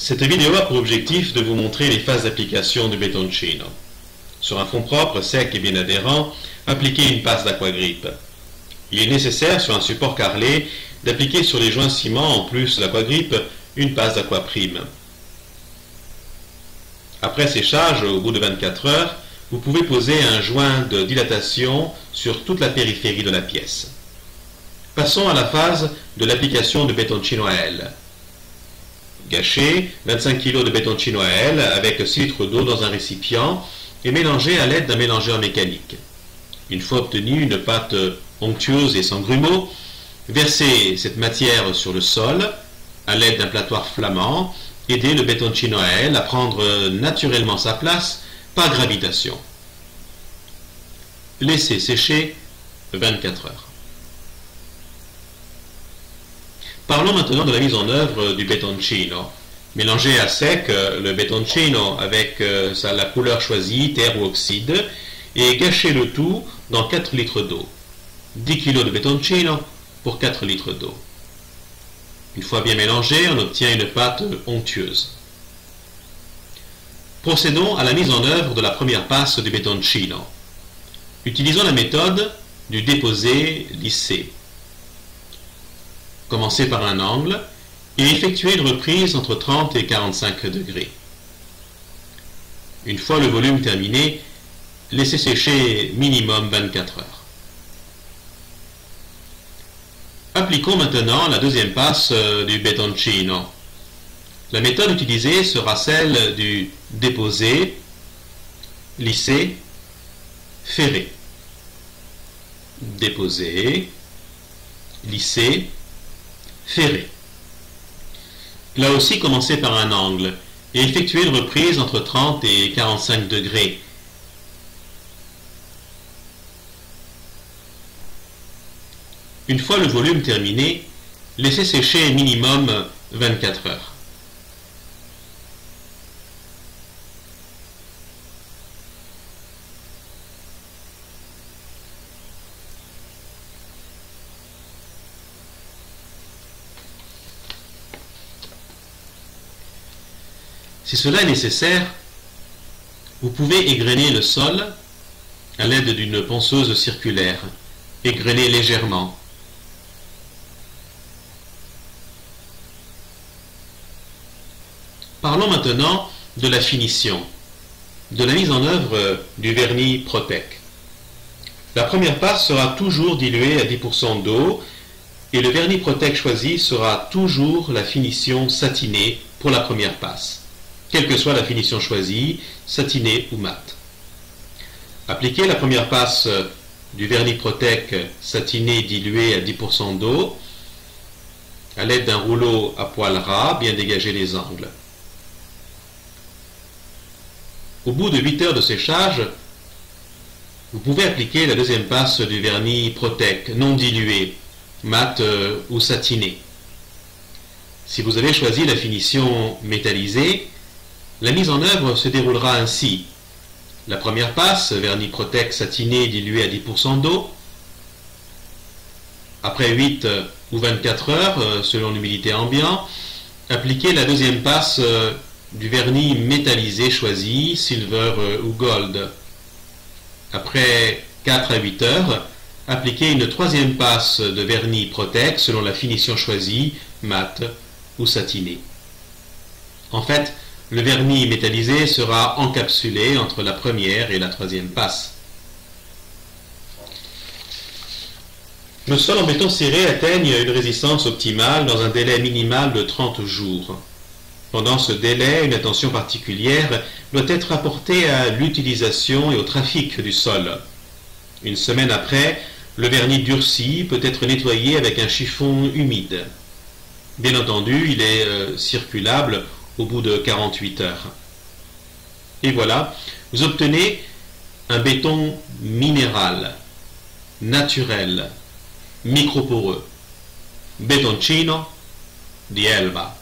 Cette vidéo a pour objectif de vous montrer les phases d'application du bétoncino. Sur un fond propre, sec et bien adhérent, appliquez une passe d'aquagrippe. Il est nécessaire, sur un support carrelé, d'appliquer sur les joints ciment, en plus de l'aquagrippe, une passe d'aquaprime. Après séchage, au bout de 24 heures, vous pouvez poser un joint de dilatation sur toute la périphérie de la pièce. Passons à la phase de l'application de bétoncino à aile. Gâchez 25 kg de bétoncino à aile avec 6 litres d'eau dans un récipient et mélangez à l'aide d'un mélangeur mécanique. Une fois obtenue une pâte onctueuse et sans grumeaux, versez cette matière sur le sol à l'aide d'un plattoir flamand. Aidez le bétoncino à aile à prendre naturellement sa place par gravitation. Laissez sécher 24 heures. Parlons maintenant de la mise en œuvre du bétoncino. Mélangez à sec le bétoncino avec la couleur choisie, terre ou oxyde, et gâchez le tout dans 4 litres d'eau. 10 kg de bétoncino pour 4 litres d'eau. Une fois bien mélangé, on obtient une pâte onctueuse. Procédons à la mise en œuvre de la première passe du bétoncino. Utilisons la méthode du déposé-lissé. Commencez par un angle et effectuez une reprise entre 30 et 45 degrés. Une fois le volume terminé, laissez sécher minimum 24 heures. Appliquons maintenant la deuxième passe du bétoncino. La méthode utilisée sera celle du déposé, lissé, ferré. Déposé, lissé, ferré. Là aussi, commencez par un angle et effectuez une reprise entre 30 et 45 degrés. Une fois le volume terminé, laissez sécher minimum 24 heures. Si cela est nécessaire, vous pouvez égrener le sol à l'aide d'une ponceuse circulaire. Égrenez légèrement. Parlons maintenant de la finition, de la mise en œuvre du vernis Protec. La première passe sera toujours diluée à 10% d'eau et le vernis Protec choisi sera toujours la finition satinée pour la première passe, quelle que soit la finition choisie, satinée ou mat. Appliquez la première passe du vernis Protec satiné dilué à 10% d'eau à l'aide d'un rouleau à poil ras, bien dégager les angles. Au bout de 8 heures de séchage, vous pouvez appliquer la deuxième passe du vernis Protec non dilué, mat ou satiné. Si vous avez choisi la finition métallisée, la mise en œuvre se déroulera ainsi. La première passe, vernis Protec satiné dilué à 10% d'eau. Après 8 ou 24 heures, selon l'humidité ambiante, appliquez la deuxième passe du vernis métallisé choisi, silver ou gold. Après 4 à 8 heures, appliquez une troisième passe de vernis Protec selon la finition choisie, mat ou satiné. En fait, le vernis métallisé sera encapsulé entre la première et la troisième passe. Le sol en béton ciré atteigne une résistance optimale dans un délai minimal de 30 jours. Pendant ce délai, une attention particulière doit être apportée à l'utilisation et au trafic du sol. Une semaine après, le vernis durci peut être nettoyé avec un chiffon humide. Bien entendu, il est circulable au bout de 48 heures. Et voilà, vous obtenez un béton minéral, naturel, microporeux. Bétoncino di Elba.